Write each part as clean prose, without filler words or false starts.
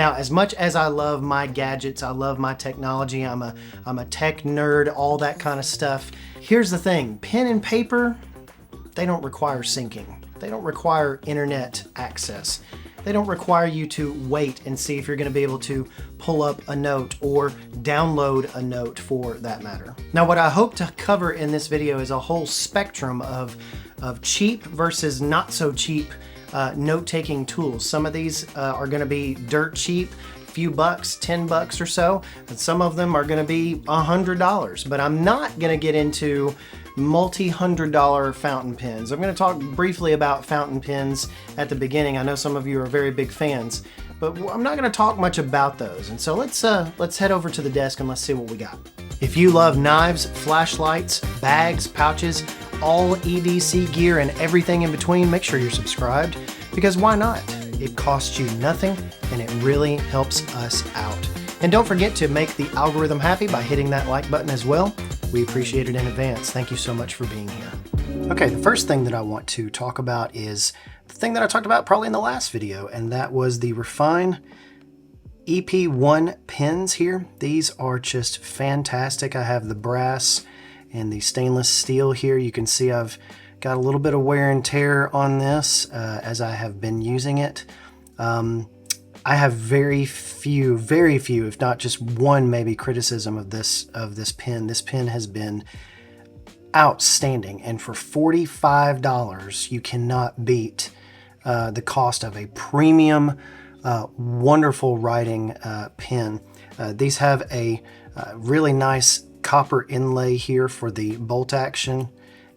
Now, as much as I love my gadgets, I love my technology, I'm a tech nerd, all that kind of stuff. Here's the thing, pen and paper, they don't require syncing. They don't require internet access. They don't require you to wait and see if you're going to be able to pull up a note or download a note for that matter. Now, what I hope to cover in this video is a whole spectrum of cheap versus not so cheap note-taking tools. Some of these are going to be dirt cheap, few bucks, $10 or so, and some of them are going to be $100. But I'm not going to get into multi-$100 fountain pens. I'm going to talk briefly about fountain pens at the beginning. I know some of you are very big fans, but I'm not going to talk much about those. And so let's head over to the desk and let's see what we got. If you love knives, flashlights, bags, pouches, all EDC gear and everything in between, make sure you're subscribed, because why not? It costs you nothing and it really helps us out. And don't forget to make the algorithm happy by hitting that like button as well. We appreciate it in advance. Thank you so much for being here. Okay, the first thing that I want to talk about is the thing that I talked about probably in the last video, and that was the Refine EP1 pens here. These are just fantastic. I have the brass and the stainless steel here. You can see I've got a little bit of wear and tear on this as I have been using it. I have very few, if not just one maybe, criticism of this pen. This pen has been outstanding, and for $45 you cannot beat the cost of a premium wonderful writing pen. These have a really nice copper inlay here for the bolt action,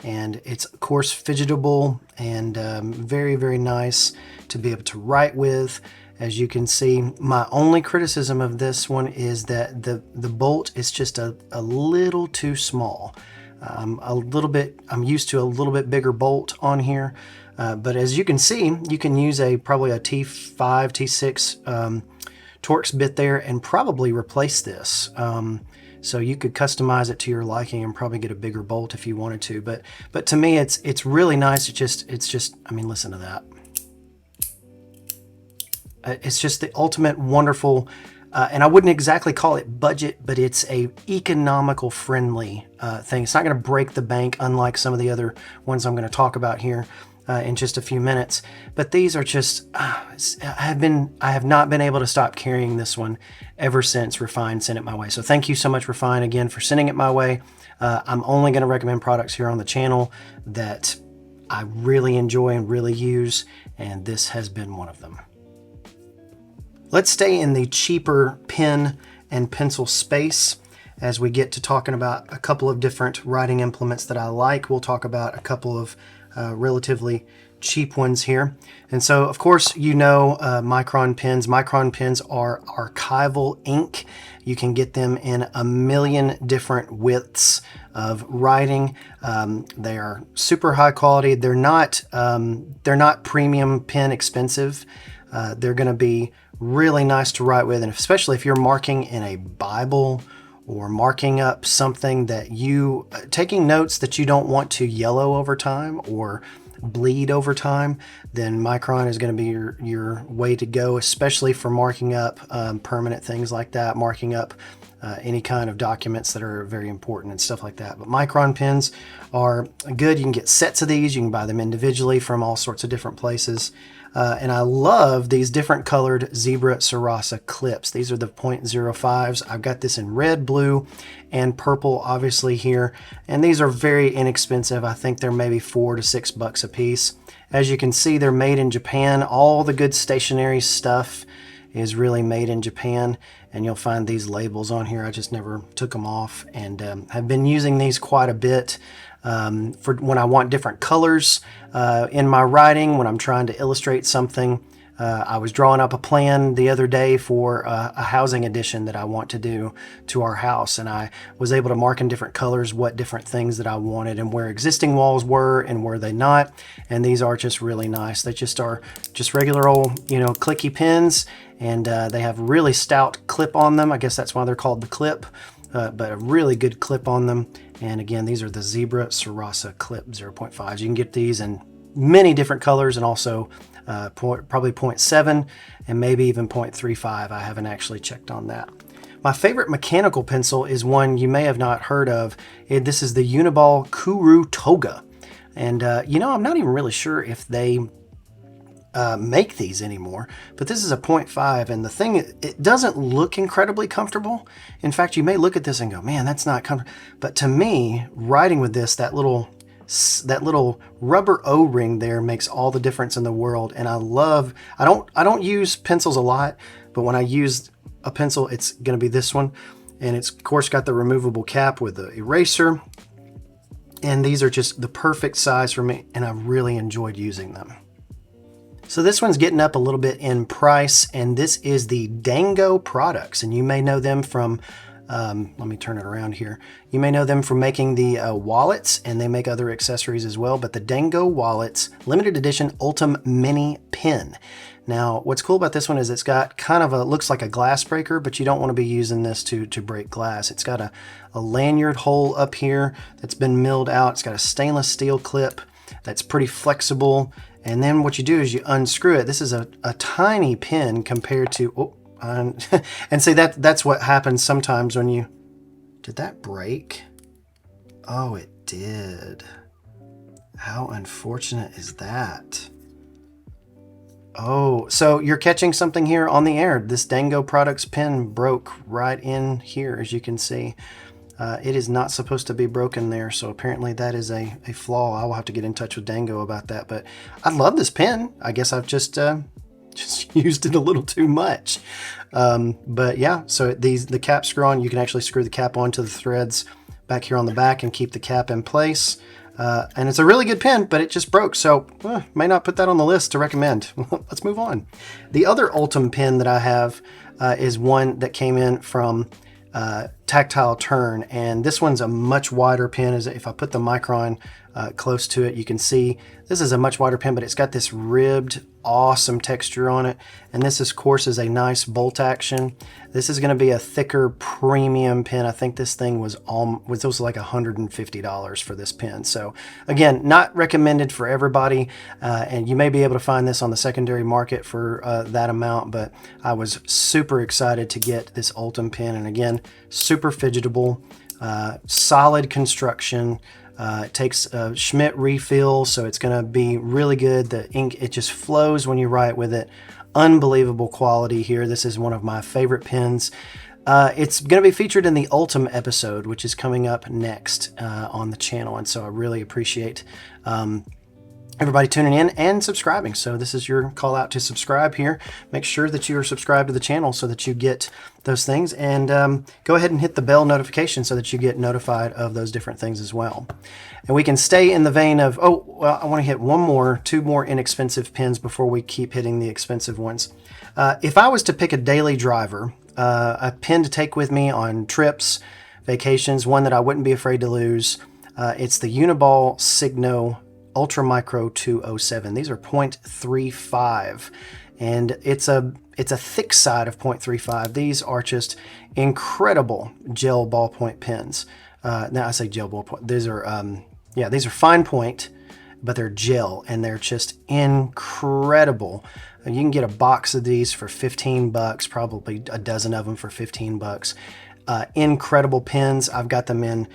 and it's of course fidgetable and very, very nice to be able to write with. As you can see, my only criticism of this one is that the bolt is just a little too small. I'm used to a little bit bigger bolt on here, but as you can see, you can use probably a T5, T6 Torx bit there and probably replace this. So you could customize it to your liking and probably get a bigger bolt if you wanted to. But to me, it's really nice. It's just, I mean, listen to that. It's just the ultimate wonderful, and I wouldn't exactly call it budget, but it's a economical friendly thing. It's not going to break the bank, unlike some of the other ones I'm going to talk about here in just a few minutes. But these are just, I have not been able to stop carrying this one ever since Refine sent it my way. So thank you so much, Refine, again for sending it my way. I'm only going to recommend products here on the channel that I really enjoy and really use, and this has been one of them. Let's stay in the cheaper pen and pencil space as we get to talking about a couple of different writing implements that I like. We'll talk about a couple of relatively cheap ones here. And so, of course, you know Micron pens. Micron pens are archival ink. You can get them in a million different widths of writing. They are super high quality. They're not premium pen expensive. They're going to be really nice to write with, and especially if you're marking in a Bible or marking up something that taking notes that you don't want to yellow over time or bleed over time, then Micron is going to be your way to go, especially for marking up permanent things like that, marking up any kind of documents that are very important and stuff like that. But Micron pens are good. You can get sets of these. You can buy them individually from all sorts of different places. And I love these different colored Zebra Sarasa clips. These are the 0.05s. I've got this in red, blue, and purple obviously here. And these are very inexpensive. I think they're maybe $4 to $6 a piece. As you can see, they're made in Japan. All the good stationery stuff is really made in Japan. And you'll find these labels on here. I just never took them off, and have been using these quite a bit. For when I want different colors in my writing, when I'm trying to illustrate something. I was drawing up a plan the other day for a housing addition that I want to do to our house, and I was able to mark in different colors what different things that I wanted and where existing walls were and where they not. And these are just really nice. They just are just regular old, clicky pens, and they have really stout clip on them. I guess that's why they're called the clip. But a really good clip on them. And again, these are the Zebra Sarasa Clip 0.5s. You can get these in many different colors and also probably 0.7 and maybe even 0.35. I haven't actually checked on that. My favorite mechanical pencil is one you may have not heard of. This is the Uniball Kuru Toga. And, I'm not even really sure if they make these anymore, but this is a 0.5, and the thing, it doesn't look incredibly comfortable. In fact, you may look at this and go, man, that's not comfortable. But to me, writing with this, that little rubber O-ring there makes all the difference in the world. And I don't use pencils a lot, but when I use a pencil, it's going to be this one. And it's of course got the removable cap with the eraser. And these are just the perfect size for me, and I've really enjoyed using them. So this one's getting up a little bit in price, and this is the Dango products. And you may know them from, let me turn it around here. You may know them from making the wallets, and they make other accessories as well, but the Dango Wallets Limited Edition Ultim Mini Pen. Now, what's cool about this one is it's got kind of looks like a glass breaker, but you don't want to be using this to break glass. It's got a lanyard hole up here that's been milled out. It's got a stainless steel clip that's pretty flexible. And then what you do is you unscrew it. This is a tiny pen compared to, and see that's what happens sometimes when you, did that break? Oh, it did. How unfortunate is that? Oh, so you're catching something here on the air. This Dango Products pen broke right in here, as you can see. It is not supposed to be broken there, so apparently that is a flaw. I will have to get in touch with Dango about that, but I love this pen. I guess I've just used it a little too much. But yeah, so the cap screw on, you can actually screw the cap onto the threads back here on the back and keep the cap in place. And it's a really good pen, but it just broke, so may not put that on the list to recommend. Let's move on. The other Ultim pen that I have is one that came in from Tactile Turn, and this one's a much wider pen. As if I put the micron close to it, you can see this is a much wider pen, but it's got this ribbed awesome texture on it, and this of course is a nice bolt action. This is going to be a thicker premium pen. I think this thing was like $150 for this pen, so again, not recommended for everybody, and you may be able to find this on the secondary market for that amount, but I was super excited to get this Ultim pen, and again, super fidgetable, solid construction. It takes a Schmidt refill, so it's going to be really good. The ink, it just flows when you write with it. Unbelievable quality here. This is one of my favorite pens. It's going to be featured in the Ultim episode, which is coming up next on the channel, and so I really appreciate everybody tuning in and subscribing. So this is your call out to subscribe here. Make sure that you are subscribed to the channel so that you get those things, and go ahead and hit the bell notification so that you get notified of those different things as well. And we can stay in the vein of, I want to hit two more inexpensive pens before we keep hitting the expensive ones. If I was to pick a daily driver, a pen to take with me on trips, vacations, one that I wouldn't be afraid to lose, it's the Uniball Signo Ultra Micro 207. These are 0.35, and it's a thick side of 0.35. These are just incredible gel ballpoint pens. Now I say gel ballpoint. These are fine point, but they're gel, and they're just incredible. You can get a box of these for 15 bucks, probably a dozen of them for 15 bucks. Incredible pens. I've got them in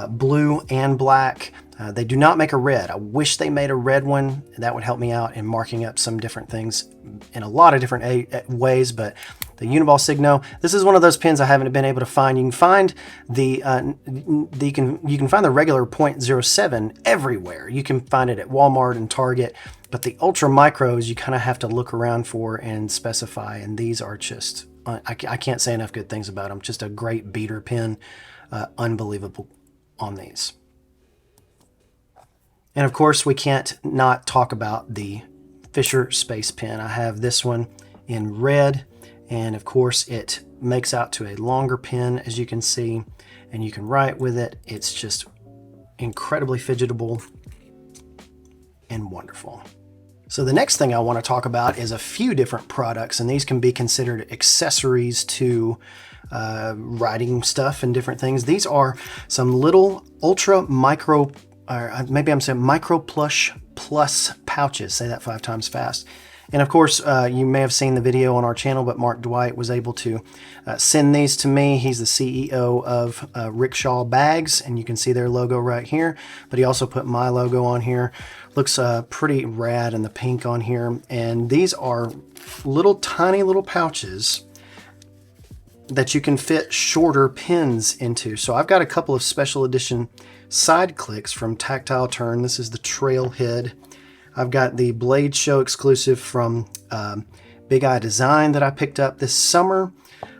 blue and black. They do not make a red. I wish they made a red one. That would help me out in marking up some different things in a lot of different ways, but the Uniball Signo, this is one of those pens I haven't been able to find. You can find you can find the regular 0.07 everywhere. You can find it at Walmart and Target, but the Ultra Micros you kind of have to look around for and specify, and these are just, I can't say enough good things about them. Just a great beater pen, unbelievable on these. And of course, we can't not talk about the Fisher Space Pen. I have this one in red, and of course it makes out to a longer pen, as you can see, and you can write with it. It's just incredibly fidgetable and wonderful. So the next thing I want to talk about is a few different products, and these can be considered accessories to writing stuff and different things. These are some little ultra micro, or maybe I'm saying micro plush plus pouches. Say that 5 times fast. And of course, you may have seen the video on our channel, but Mark Dwight was able to send these to me. He's the CEO of Rickshaw Bags, and you can see their logo right here. But he also put my logo on here. Looks pretty rad in the pink on here. And these are little tiny little pouches that you can fit shorter pins into. So I've got a couple of special edition side clicks from Tactile Turn. This is the Trailhead. I've got the Blade Show exclusive from Big Eye Design that I picked up this summer.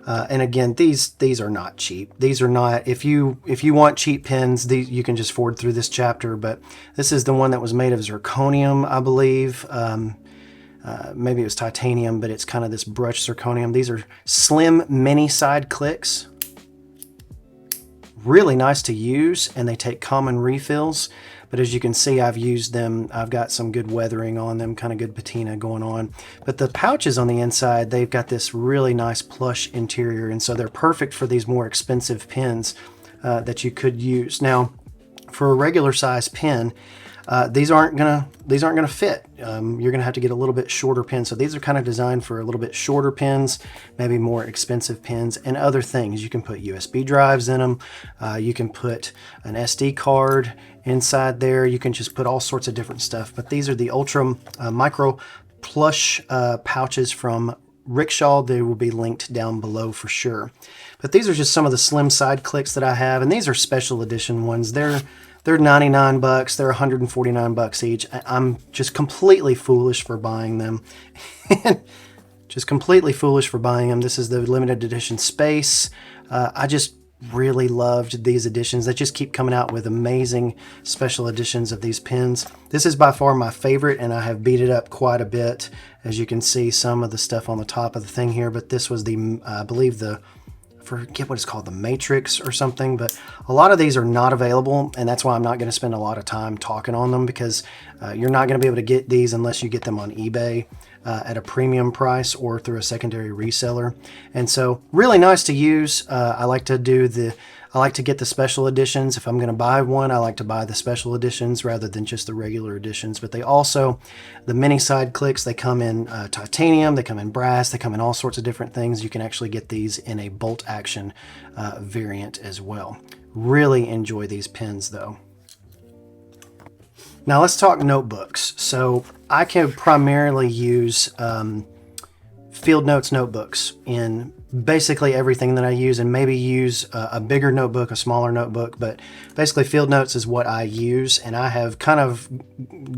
And again, these are not cheap. These are not, if you want cheap pins, these you can just forward through this chapter, but this is the one that was made of zirconium, I believe. Maybe it was titanium, but it's kind of this brushed zirconium. These are slim mini side clicks. Really nice to use, and they take common refills. But as you can see, I've used them. I've got some good weathering on them, kind of good patina going on. But the pouches on the inside, they've got this really nice plush interior, and so they're perfect for these more expensive pins that you could use. Now, for a regular size pin, these aren't gonna fit. You're gonna have to get a little bit shorter pin. So these are kind of designed for a little bit shorter pins, maybe more expensive pins, and other things. You can put USB drives in them. You can put an SD card inside there. You can just put all sorts of different stuff. But these are the Ultra Micro Plush pouches from Rickshaw. They will be linked down below for sure. But these are just some of the slim side clicks that I have, and these are special edition ones. They're 99 bucks. They're 149 bucks each. I'm just completely foolish for buying them. Just completely foolish for buying them. This is the limited edition Space. I just really loved these editions. They just keep coming out with amazing special editions of these pins. This is by far my favorite, and I have beat it up quite a bit. As you can see, some of the stuff on the top of the thing here, but this was the, I believe I forget what it's called, the Matrix or something, but a lot of these are not available, and that's why I'm not going to spend a lot of time talking on them, because you're not going to be able to get these unless you get them on eBay at a premium price or through a secondary reseller. And so really nice to use. I like to get the special editions. If I'm going to buy one, I like to buy the special editions rather than just the regular editions. But they also, the mini side clicks, they come in titanium, they come in brass, they come in all sorts of different things. You can actually get these in a bolt action variant as well. Really enjoy these pins though. Now let's talk notebooks. So I can primarily use Field Notes notebooks in basically everything that I use, and maybe use a bigger notebook, a smaller notebook, but basically Field Notes is what I use, and I have kind of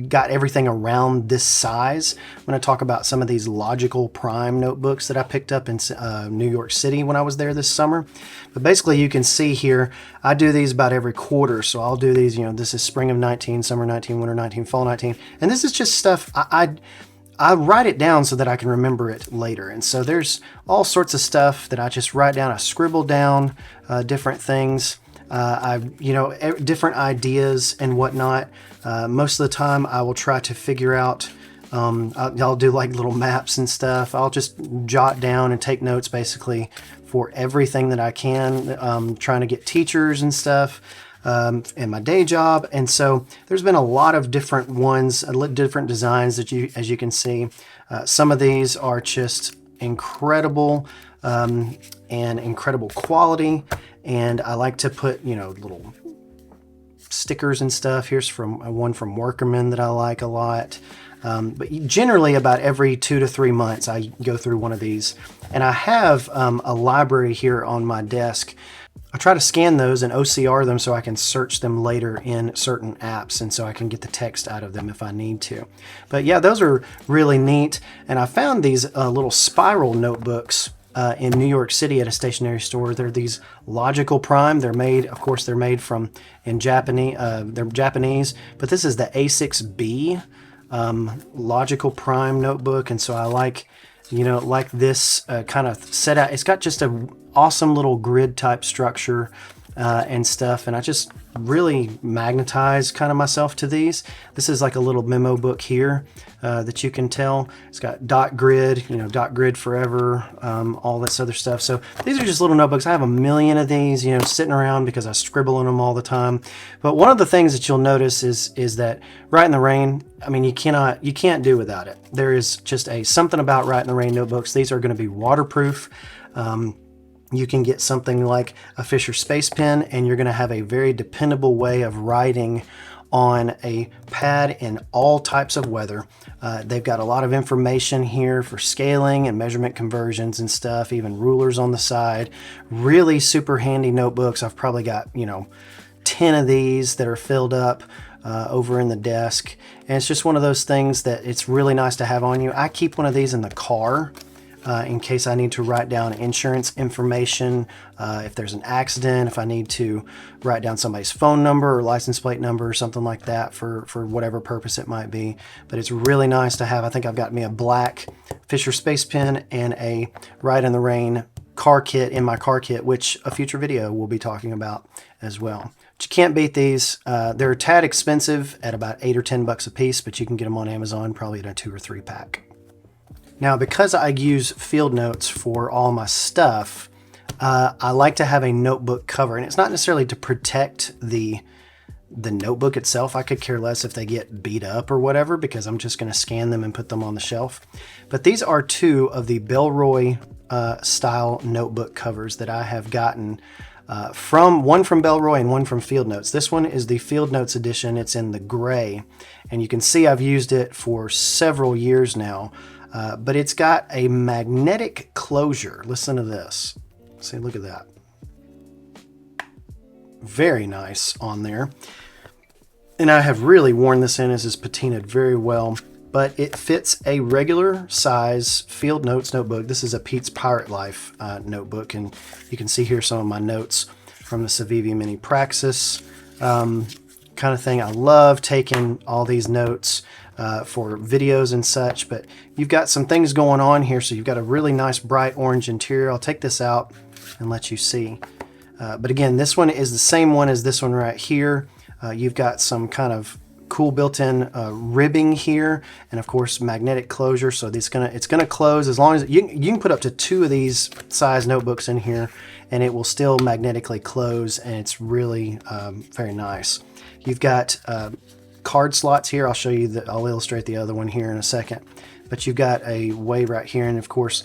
got everything around this size. I'm going to talk about some of these Logical Prime notebooks that I picked up in New York City when I was there this summer. But basically you can see here, I do these about every quarter, so I'll do these, this is spring of 19, summer 19, winter 19, fall 19, and this is just stuff I write it down so that I can remember it later. And so there's all sorts of stuff that I just write down. I scribble down different things, different ideas and whatnot. Most of the time I will try to figure out, I'll do like little maps and stuff. I'll just jot down and take notes basically for everything that I can, trying to get teachers and stuff. In my day job, and so there's been a lot of different ones, different designs that as you can see. Some of these are just incredible and incredible quality, and I like to put little stickers and stuff. Here's one from Workerman that I like a lot. But generally about every 2 to 3 months I go through one of these, and I have a library here on my desk. I try to scan those and OCR them so I can search them later in certain apps, and so I can get the text out of them if I need to. But yeah, those are really neat, and I found these little spiral notebooks in New York City at a stationery store. They're these Logical Prime. They're made, of course, in Japanese. They're Japanese, but this is the A6B Logical Prime notebook, and so I like this kind of set out. It's got just a awesome little grid type structure. and stuff, and I just really magnetize kind of myself to these. This is like a little memo book here that you can tell. It's got dot grid, you know, dot grid forever, all this other stuff. So these are just little notebooks. I have a million of these, you know, sitting around because I scribble in them all the time. But one of the things that you'll notice is that Write in the Rain, I mean, you can't do without it. There is just something about Write in the Rain notebooks. These are going to be waterproof. You can get something like a Fisher Space Pen, and you're going to have a very dependable way of writing on a pad in all types of weather. They've got a lot of information here for scaling and measurement conversions and stuff, even rulers on the side. Really super handy notebooks. I've probably got, you know, 10 of these that are filled up over in the desk. And it's just one of those things that it's really nice to have on you. I keep one of these in the car in case I need to write down insurance information, if there's an accident, if I need to write down somebody's phone number or license plate number or something like that for whatever purpose it might be. But it's really nice to have. I think I've got me a black Fisher Space Pen and a Write in the Rain car kit in my car kit, which a future video will be talking about as well. But you can't beat these. They're a tad expensive at about $8 or $10 a piece, but you can get them on Amazon probably in a 2 or 3 pack. Now, because I use field notes for all my stuff, I like to have a notebook cover, and it's not necessarily to protect the notebook itself. I could care less if they get beat up or whatever, because I'm just going to scan them and put them on the shelf. But these are 2 of the Bellroy style notebook covers that I have gotten one from Bellroy and one from Field Notes. This one is the Field Notes edition. It's in the gray, and you can see I've used it for several years now. But it's got a magnetic closure. Listen to this. See, look at that. Very nice on there. And I have really worn this in as it's patinaed very well, but it fits a regular size Field Notes notebook. This is a Pete's Pirate Life notebook, and you can see here some of my notes from the Civivi Mini Praxis kind of thing. I love taking all these notes for videos and such, but you've got some things going on here. So you've got a really nice bright orange interior. I'll take this out and let you see. But again, this one is the same one as this one right here. You've got some kind of cool built-in ribbing here, and of course magnetic closure. So it's gonna close as long as you can put up to 2 of these size notebooks in here, and it will still magnetically close, and it's really very nice. You've got card slots here. I'll show you I'll illustrate the other one here in a second. But you've got a way right here, and of course,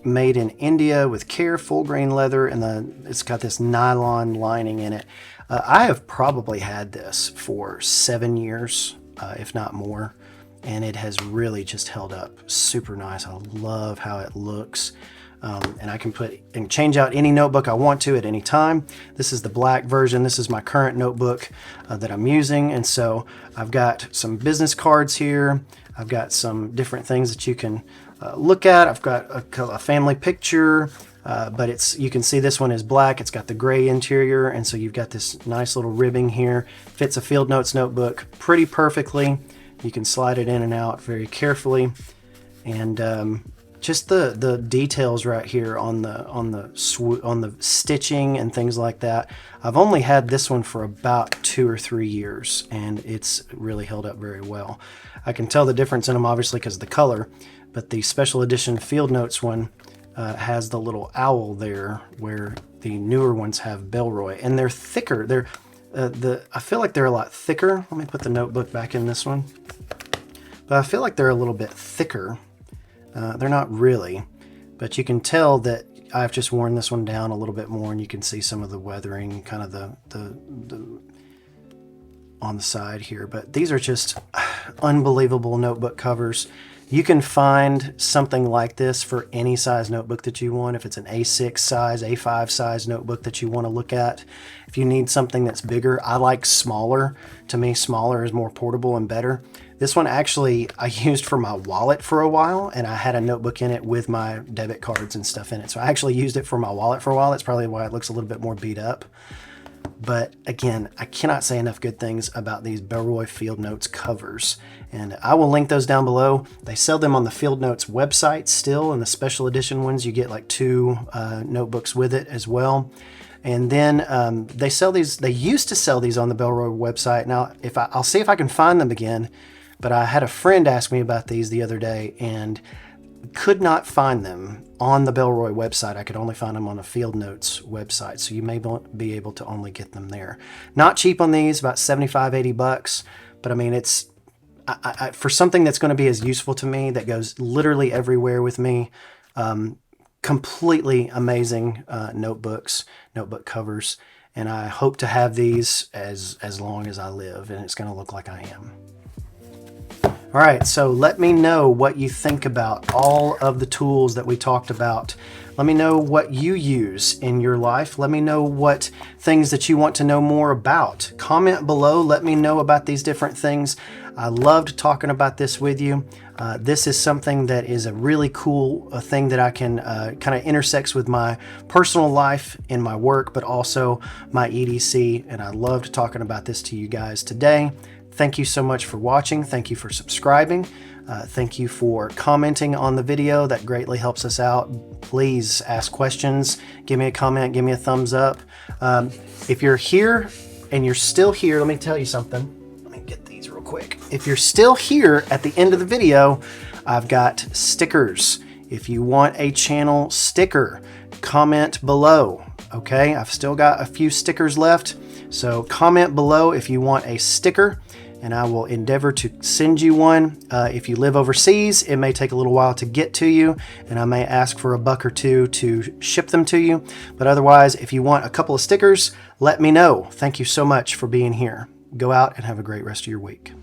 made in India with care, full grain leather, and it's got this nylon lining in it. I have probably had this for 7 years, if not more, and it has really just held up super nice. I love how it looks. And I can change out any notebook I want to at any time. This is the black version. This is my current notebook that I'm using. And so I've got some business cards here. I've got some different things that you can look at. I've got a family picture, but you can see this one is black. It's got the gray interior. And so you've got this nice little ribbing here. Fits a Field Notes notebook pretty perfectly. You can slide it in and out very carefully. And just the details right here on the stitching and things like that. I've only had this one for about 2 or 3 years, and it's really held up very well. I can tell the difference in them obviously because of the color, but the special edition Field Notes one has the little owl there, where the newer ones have Bellroy, and they're thicker. I feel like they're a lot thicker. Let me put the notebook back in this one, but I feel like they're a little bit thicker. They're not really, but you can tell that I've just worn this one down a little bit more, and you can see some of the weathering kind of the on the side here. But these are just unbelievable notebook covers. You can find something like this for any size notebook that you want. If it's an A6 size, A5 size notebook that you want to look at. If you need something that's bigger, I like smaller. To me, smaller is more portable and better. This one actually I used for my wallet for a while, and I had a notebook in it with my debit cards and stuff in it. So I actually used it for my wallet for a while. That's probably why it looks a little bit more beat up. But again, I cannot say enough good things about these Belroy Field Notes covers. And I will link those down below. They sell them on the Field Notes website still, and the special edition ones, you get like 2 notebooks with it as well. And then they sell these, they used to sell these on the Belroy website. Now, I'll see if I can find them again, but I had a friend ask me about these the other day and could not find them on the Belroy website. I could only find them on a Field Notes website, so you may be able to only get them there. Not cheap on these, about 75, 80 bucks, but I mean, it's for something that's going to be as useful to me, that goes literally everywhere with me. Completely amazing notebook covers, and I hope to have these as long as I live, and it's going to look like I am. All right, so let me know what you think about all of the tools that we talked about. Let me know what you use in your life. Let me know what things that you want to know more about. Comment below, let me know about these different things. I loved talking about this with you. This is something that is a really cool thing that I can kind of intersects with my personal life in my work, but also my EDC, and I loved talking about this to you guys today. Thank you so much for watching. Thank you for subscribing. Thank you for commenting on the video. That greatly helps us out. Please ask questions. Give me a comment. Give me a thumbs up. If you're here and you're still here, let me tell you something. Let me get these real quick. If you're still here at the end of the video, I've got stickers. If you want a channel sticker, comment below. Okay, I've still got a few stickers left. So comment below if you want a sticker, and I will endeavor to send you one. If you live overseas, it may take a little while to get to you, and I may ask for $1 or $2 to ship them to you. But otherwise, if you want a couple of stickers, let me know. Thank you so much for being here. Go out and have a great rest of your week.